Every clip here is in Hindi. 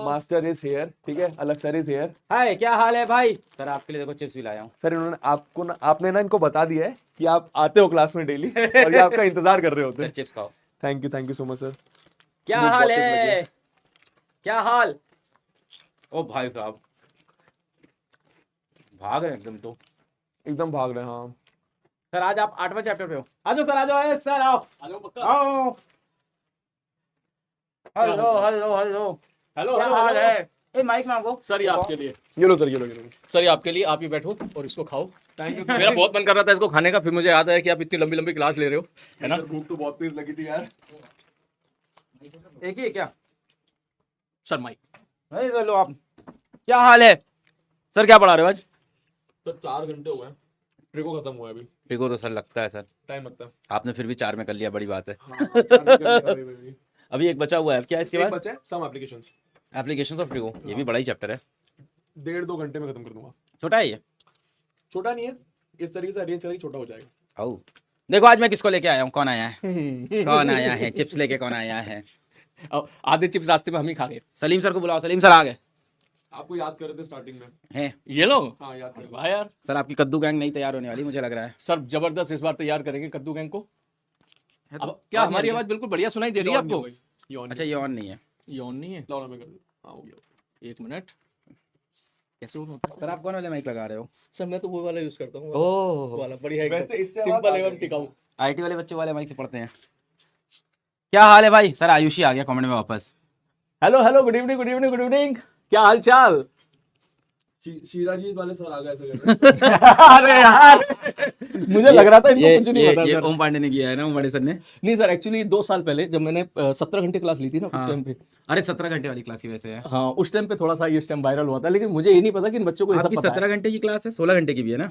मास्टर इज हेयर, ठीक है, अलग सर इज हेयर। हाय, क्या हाल है भाई? सर आपके लिए देखो चिप्स भी लाया हूँ। सर इन्होंने आपको आपने ना इनको बता दिया है कि आप आते हो क्लास में डेली और ये आपका इंतजार कर रहे होते सर हैं। चिप्स खाओ। Thank you so much sir. क्या भूख हाल बहुत तेज लगी है? क्या हाल? ओ भाई साहब, भाग रहे हैं एकदम तो। एकदम भाग रहे हैं, हाँ। सर आज आप 8वें चैप्टर पे हो। आ जाओ सर, आ जाओ सर, आओ आ जाओ पक्का। आओ। Hello hello hello. हेलो क्या हेलो हाल हेलो। है? ए माइक मांगो सर ये आपके लिए। ये लो सर, ये लो। सर ये आपके लिए, आप ही बैठो और इसको खाओ। Thank you. मेरा बहुत मन कर रहा था इसको खाने का, फिर मुझे याद आया कि आप इतनी लंबी लंबी क्लास ले रहे हो, है ना। भूख तो बहुत तेज लगी थी यार। एक ही है क्या? Sir mic. नहीं चलो आप। क्या हाल है? सर क्या पढ़ा रहे हो आज? सर 4 घंटे हुए हैं, ट्रिको खत्म हुआ है अभी। देखो तो सर लगता है सर, टाइम लगता है। आपने फिर भी 4 में कर लिया, बड़ी बात है। हाँ, 4 में कर लिया, वही। अभी एक बचा हुआ है, क्या इसके एक बाद? बचा है सम एप्लीकेशंस। एप्लीकेशंस ऑफ ट्रिको, ये भी बड़ा ही चैप्टर है। 1.5-2 घंटे में खत्म कर दूंगा। छोटा है ये? छोटा नहीं है, इस तरीके से अरेंज करेंगे छोटा हो जाएगा। आओ देखो आज मैं किसको लेके आया हूँ, कौन आया है? कौन आया है? चिप्स लेके कौन आया है? अब आधे चिप्स रास्ते में हम ही खा गए। सलीम सर को बुलाओ, सलीम सर आ गए आपको याद कर रहे थे स्टार्टिंग में। हैं। ये लो। हाँ याद कर रहे थे। वाह यार, सर आपकी कद्दू गैंग नहीं तैयार होने वाली, मुझे लग रहा है। सर जबरदस्त इस बार तैयार करेंगे कद्दू गैंग को। है तो? अब क्या और नहीं हमारी है क्या? आवाज बिल्कुल बढ़िया सुनाई दे रही है ये on नहीं आपको? होगा, ये on अच्छा नहीं ये ऑन नहीं है। ये ऑन नहीं है। होगा। लाओ ना, मैं कर दूं। हाँ हो गया। एक मिनट, कैसे ऑन होता है? सर आप कौन वाले माइक लगा रहे हो? सर मैं तो वो वाला यूज करता हूँ, ओह वाला बढ़िया एकदम वैसे इससे आवाज सिंपल आ एवं जाएगी। टिकाऊ। आईटी वाले बच्चे वाले माइक से पढ़ते हैं। क्या हाल है भाई? सर आयुषी आ गया कमेंट में वापस। Hello hello, good evening good evening good evening. क्या हाल चाल? शीराजी वाले सर आ गए ऐसे कर रहे अरे यार, मुझे लग रहा था इनको कुछ नहीं पता ये सर। ओम पांडे ने किया है ना, ओम पांडे सर ने। नहीं सर, एक्चुअली 2 साल पहले जब मैंने 17 घंटे क्लास ली थी ना, उस हाँ। टाइम पे। अरे 17 घंटे वाली क्लास की वैसे है। हाँ, उस टाइम पे थोड़ा सा ये टाइम वायरल हुआ था, लेकिन मुझे ये नहीं पता कि इन बच्चों को ये सब आपकी पता है। 17 घंटे की क्लास है, 16 घंटे की भी है ना?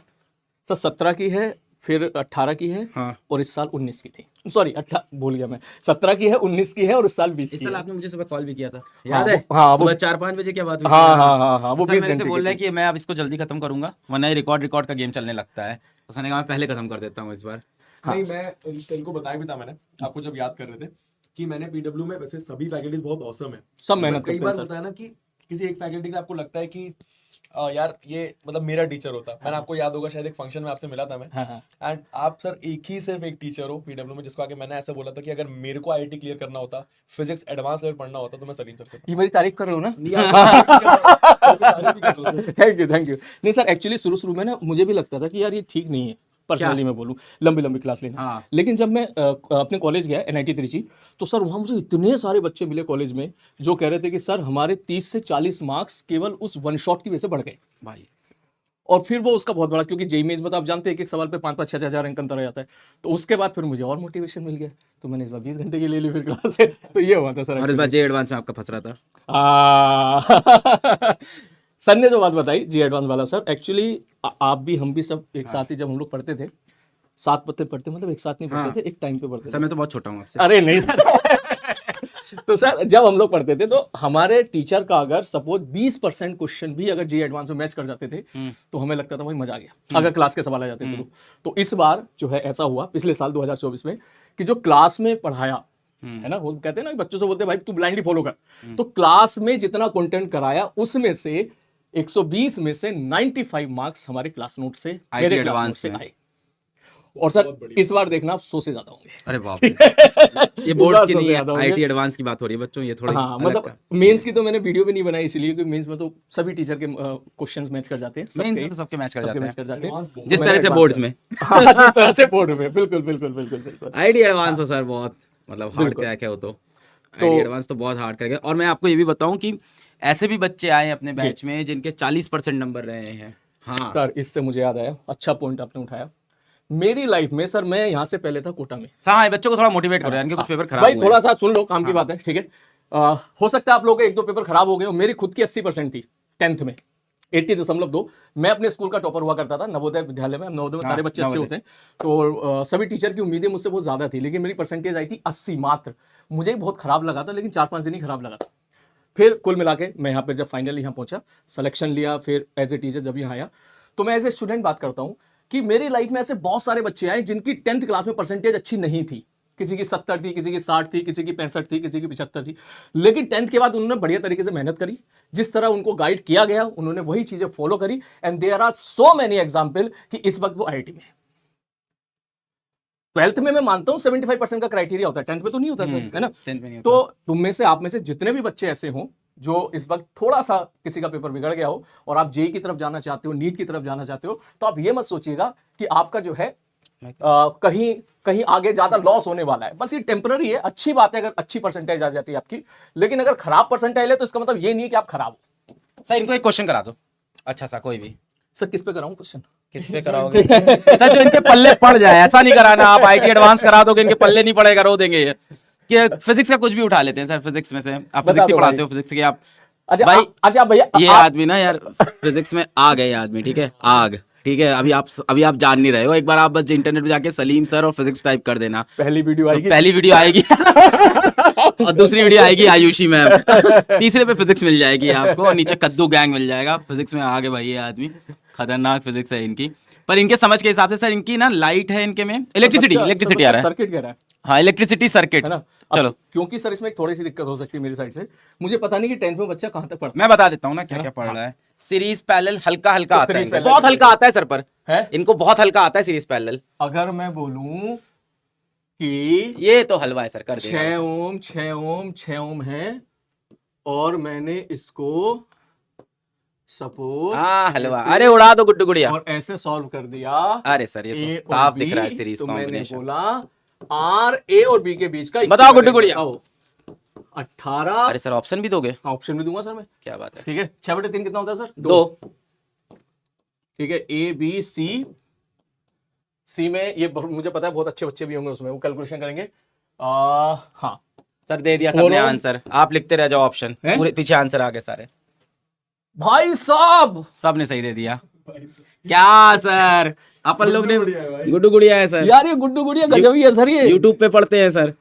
सर 17 की है, फिर 18 की है, हाँ। और इस साल 19 की थी। सॉरी, भूल गया मैं। 17 की है, 19 की है, और इस साल 20 इस की साल है। आपने मुझे सुबह कॉल भी किया था, हाँ, याद है? हाँ, सुबह 4-5 बजे क्या बात हुई थी? हाँ हाँ हाँ हाँ, वो सर 20 मेरे से घंटे बोल की रहा है थी। कि मैं अब इसको जल्दी खत्म करूंगा, वरना ये रिकॉर्ड का गेम चलने लगता है। तो सर ने कहा मैं पहले खत्म कर देता हूँ इस बार। हाँ। नहीं, मैं सर को बताया भी था मैंने आपको जब याद कर रहे थे कि मैंने पीडब्ल्यू में वैसे सभी फैकल्टीज बहुत औसम है। सब मेहनत कई करते हैं बार सर। होता है ना कि किसी एक फैकल्टी का आपको लगता है कि यार ये मतलब मेरा टीचर होता। मैंने आपको याद होगा शायद एक फंक्शन में आपसे मिला था मैं। हाँ हाँ। एंड आप सर एक ही सिर्फ एक टीचर हो पीडब्ल्यू में जिसको आके मैंने ऐसा बोला था कि अगर मेरे को आईआईटी क्लियर करना होता, फिजिक्स एडवांस लेवल पढ़ना होता तो मैं सलीम सर से ये मेरी तारीफ कर रहे हो ना? पढ़ता। Thank you thank you. नहीं सर, एक्चुअली शुरू में ना मुझे भी लगता था कि यार ये ठीक नहीं है, पर्सनली मैं बोलूँ, लंबी लंबी क्लास लेना। हाँ। लेकिन जब मैं अपने कॉलेज गया NIT त्रिची, तो सर वहाँ मुझे इतने सारे बच्चे मिले कॉलेज में जो कह रहे थे कि सर हमारे 30 से 40 मार्क्स केवल उस वन शॉट की वजह से बढ़ गए। भाई और फिर वो उसका बहुत बड़ा, क्योंकि जेईई मेंस में तो आप जानते हैं एक एक सवाल पे 5-5 6-6 हजार अंक अंतर आ जाता है। तो उसके बाद फिर मुझे और मोटिवेशन मिल गया, तो मैंने इस बार 20 घंटे की ले ली फिर क्लास से। तो ये हुआ था सर और इस बार actually। जे एडवांस में आपका फंस रहा था। सर ने जो बात बताई जी एडवांस वाला, सर एक्चुअली आप भी हम भी सब एक साथ ही जब हम लोग पढ़ते थे, साथ पत्ते पढ़ते, मतलब एक साथ नहीं पढ़ते हाँ। थे, एक टाइम पे पढ़ते सर थे। मैं तो बहुत छोटा हूँ आपसे। अरे नहीं सर। तो सर जब हम लोग पढ़ते थे तो हमारे टीचर का अगर सपोज 20% क्वेश्चन भी अगर जी एडवांस में मैच कर जाते थे, तो हमें लगता था भाई मजा आ गया, अगर क्लास के सवाल आ जाते थे तो इस बार जो है ऐसा हुआ पिछले साल 2024 में कि जो क्लास में पढ़ाया है ना, वो कहते हैं ना बच्चों से बोलते हैं भाई तू ब्लाइंडली फॉलो कर, तो क्लास में जितना कंटेंट कराया उसमें से 120 में से 95 मार्क्स हमारे क्लास नोट से, IT मेरे क्लास नोट एडवांस से में। आए। और सर इस बार देखना आप 100 से ज्यादा होंगे। अरे बाप रे। ये बोर्ड्स की इस बार 100 नहीं से है, ज्यादा होंगे। आईटी एडवांस की बात हो रही है बच्चों, ये थोड़ी हाँ, अलग मतलब का। मेंस की तो मैंने वीडियो भी नहीं बनाई इसलिए, क्योंकि मेंस में तो सभी टीचर के क्वेश्चंस मैच कर जाते हैं, मेंस में तो सबके मैच कर जाते मैच कर जाते हैं। Advance जिस तो तरह मैंने से एक बोर्ड्स बात में। कर- हाँ, जिस तरह से बोर्ड में, बिल्कुल बिल्कुल बिल्कुल बिल्कुल। आईटी एडवांस तो सर बहुत मतलब हार्ड बिल्कुल। क्रैक है वो तो। आईटी एडवांस तो बहुत हार्ड क्रैक है। और मैं आपको ये भी बताऊं कि ऐसे भी बच्चे आए अपने बैच में जिनके 40% नंबर रहे हैं। हाँ सर इससे मुझे याद आया, अच्छा पॉइंट आपने उठाया। मेरी लाइफ में सर, मैं यहाँ से पहले था कोटा में। हाँ, ये बच्चों को थोड़ा मोटिवेट करो यार, इनके कुछ पेपर खराब भाई हुए थोड़ा हैं। सा सुन लो, काम की बात है, ठीक है। हो सकता है आप लोगों के 1-2 पेपर खराब हो गए हो, मेरी खुद की 80% थी 10th में, 80.2। मैं अपने स्कूल का टॉपर हुआ करता था नवोदय विद्यालय में। नवोदय में सारे बच्चे अच्छे नवोदय। होते हैं, तो सभी टीचर की उम्मीदें मुझसे बहुत ज्यादा थी, लेकिन मेरी परसेंटेज आई थी 80 मात्र। मुझे बहुत खराब लगा था, लेकिन 4-5 दिन ही खराब लगा था। फिर कुल मिला के मैं यहाँ पे जब फाइनली यहाँ पहुंचा, सिलेक्शन लिया, फिर एज ए टीचर जब यहाँ आया, तो मैं एज ए स्टूडेंट बात करता हूँ कि मेरी लाइफ में ऐसे बहुत सारे बच्चे आए जिनकी 10th क्लास में परसेंटेज अच्छी नहीं थी, किसी की 70 थी, किसी की 60 थी, किसी की 65 थी, किसी की 75 थी, लेकिन 10th के बाद उन्होंने बढ़िया तरीके से मेहनत करी, जिस तरह उनको गाइड किया गया उन्होंने वही चीजें फॉलो करी, and there are so many example कि इस वक्त वो आईआईटी में है। 12th में मैं मानता हूं 75% का क्राइटेरिया होता है, 10th में तो नहीं होता सर, है ना। 10th में नहीं तो तुम में से, आप में से जितने भी बच्चे ऐसे हों जो इस वक्त थोड़ा सा किसी का पेपर बिगड़ गया हो और आप जेई की तरफ जाना चाहते हो, नीट की तरफ जाना चाहते हो, तो आप ये मत सोचिएगा कि आपका जो है कहीं कहीं आगे ज्यादा लॉस होने वाला है। बस ये टेम्पररी है। अच्छी बात है अगर अच्छी परसेंटेज आ जाती है आपकी, लेकिन अगर खराब परसेंटेज है तो इसका मतलब ये नहीं है कि आप खराब हो। सर इनको एक क्वेश्चन करा दो अच्छा सा, कोई भी। सर किस पे कराऊं क्वेश्चन? किस पे कराओगे? सर जो इनके पल्ले पड़ जाए, ऐसा नहीं कराना आप आईटी एडवांस करा दोगे, इनके पल्ले नहीं पड़ेगा, रो देंगे ये। कि फिजिक्स का कुछ भी उठा लेते हैं सर, फिजिक्स में से आप बता फिजिक्स ही दो पढ़ाते भाई। हो, फिजिक्स के आप अच्छा भाई, अच्छा भैया, ये आदमी ना यार फिजिक्स में आग है ये आदमी, ठीक है, आग, ठीक है। अभी आप जान नहीं रहे हो, एक बार आप बस इंटरनेट पे जाके सलीम सर और फिजिक्स टाइप कर देना, पहली वीडियो तो आएगी, पहली वीडियो आएगी और दूसरी वीडियो आएगी आयुषी मैम, तीसरे पे फिजिक्स मिल जाएगी आपको, और नीचे कद्दू गैंग मिल जाएगा। फिजिक्स में आगे भाई ये आदमी, खतरनाक फिजिक्स है इनकी। पर इनके समझ के हिसाब से सर इनकी ना लाइट है इनके में, इलेक्ट्रिसिटी आ रहा है, सर्किट कह रहा है, हाँ इलेक्ट्रिसिटी सर्किट है ना। चलो क्योंकि सर इसमें एक थोड़ी सी दिक्कत हो सकती है मेरी साइड से, मुझे पता नहीं कि 10th में बच्चा कहां तक पढ़ता मैं बता देता हूँ ना क्या क्या पढ़ रहा है। सीरीज पैरेलल हल्का हल्का आता है सीरीज इनको, पैरेलल बहुत हल्का आता है सर, पर है। इनको बहुत हल्का आता है सीरीज पैरेलल। अगर मैं बोलूं कि ये तो हलवा है सर, कर देगा 6 ओम 6 ओम 6 ओम है और मैंने इसको सपोज हाँ हलवा, अरे उड़ा दो गुड्डू गुड़िया। और ऐसे सॉल्व कर दिया, अरे सर ये A तो और साफ B, दिख रहा है सीरीज तो मैंने कॉम्बिनेशन। बोला आर ए और बी के बीच का बताओ गुड्डू गुड़िया। 18। अरे सर ऑप्शन भी दोगे? ऑप्शन भी दूंगा सर मैं, क्या बात है। ठीक है। 6/3 कितना होता है सर? 2। ठीक है, ए बी सी, सी में ये मुझे पता है बहुत अच्छे बच्चे भी होंगे उसमें, वो कैलकुलेशन करेंगे। हाँ सर दे दिया सबने आंसर, आप लिखते रह जाओ ऑप्शन, हैं? पूरे पीछे आंसर आ गए सारे, भाई साहब सबने सही दे दिया। क्या सर अपन लोग ने, गुड्डू गुड़िया है सर, यार ये गुड्डू गुड़िया गजब ही है सर, ये यूट्यूब पे पढ़ते हैं सर,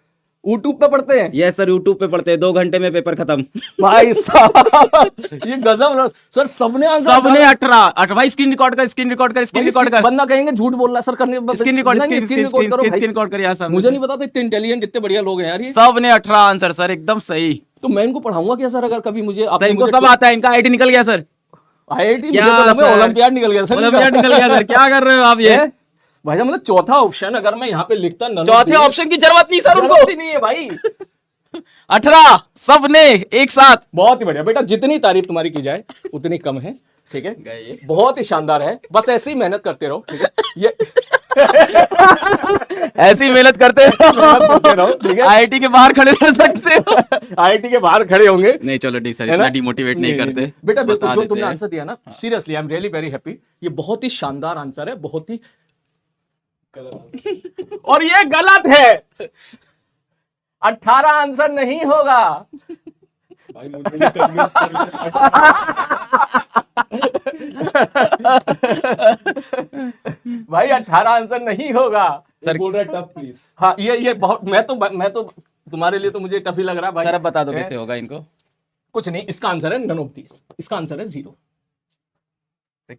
यूट्यूब पे पढ़ते हैं। यस सर यूट्यूब पे पढ़ते हैं, 2 घंटे में पेपर खत्म। भाई साहब ये गजब सर, सबने आंसर सबने 18 भाई स्क्रीन रिकॉर्ड कर, स्क्रीन रिकॉर्ड कर, स्क्रीन रिकॉर्ड कर, बंदा कहेंगे झूठ बोल रहा है सर, करने स्क्रीन रिकॉर्ड, नहीं, स्क्रीन रिकॉर्ड कर यार साहब। मुझे नहीं पता था इतने इंटेलिजेंट इतने बढ़िया लोग हैं यार ये। सबने 18 आंसर सर, एकदम सही। तो मैं इनको पढ़ाऊंगा क्या सर, अगर कभी मुझे सर इनको सब आता है, इनका आईटी निकल गया सर, आईआईटी क्या मुझे तो सर? ओलंपियाड निकल गया सर, ओलंपियाड निकल गया सर, क्या कर रहे हो आप ये? भाई साहब मतलब चौथा ऑप्शन अगर मैं यहाँ पे लिखता, चौथे ऑप्शन की जरूरत नहीं सर उनको, जरूरत ही नहीं है भाई। 18 सबने एक साथ। बहुत ही बढ़िया बेटा, जितनी तारीफ तुम्हारी की जाए उतनी कम है, ठीक है, बहुत ही शानदार है, बस ऐसे ही मेहनत करते रहो, ठीक है। ये ऐसी मेहनत करते रहो, ठीक है। आईआईटी के बाहर खड़े रह सकते हो। आईआईटी के बाहर खड़े होंगे, नहीं चलो डी सर, है इतना ना? डिमोटिवेट नहीं करते बेटा बिल्कुल, बता जो देते तुमने हैं। आंसर दिया ना, seriously I am really very happy, ये बहुत ही शानदार आंसर है, बहुत ही और ये गलत है। 18 आंसर नहीं होगा भाई, 18 आंसर नहीं होगा सर बोल रहा है टफ प्लीज। हाँ ये बहुत, मैं तो तुम्हारे लिए तो मुझे टफ ही लग रहा है भाई। सर अब बता दो हैं? कैसे होगा इनको। कुछ नहीं, इसका आंसर है नन ऑफ दीस, इसका आंसर है 0।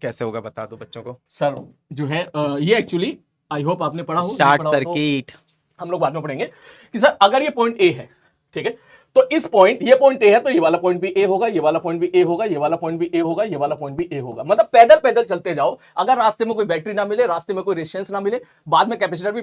कैसे होगा बता दो बच्चों को। सर जो है ये एक्चुअली आई होप आपने पढ़ा हो, शॉर्ट नहीं पढ़ा हो तो सर्किट। हम लोग बाद में पढ़ेंगे कि सर अगर ये पॉइंट ए है, ठीक है, तो इस पॉइंट, ये पॉइंट ए है तो ये वाला पॉइंट भी ए होगा, ये वाला पॉइंट भी ए होगा, ये वाला पॉइंट भी ए होगा, ये वाला पॉइंट भी ए होगा। मतलब पैदल पैदल चलते जाओ, अगर रास्ते में कोई बैटरी ना मिले, रास्ते में कोई रेजिस्टेंस ना मिले, बाद में कैपेसिटर भी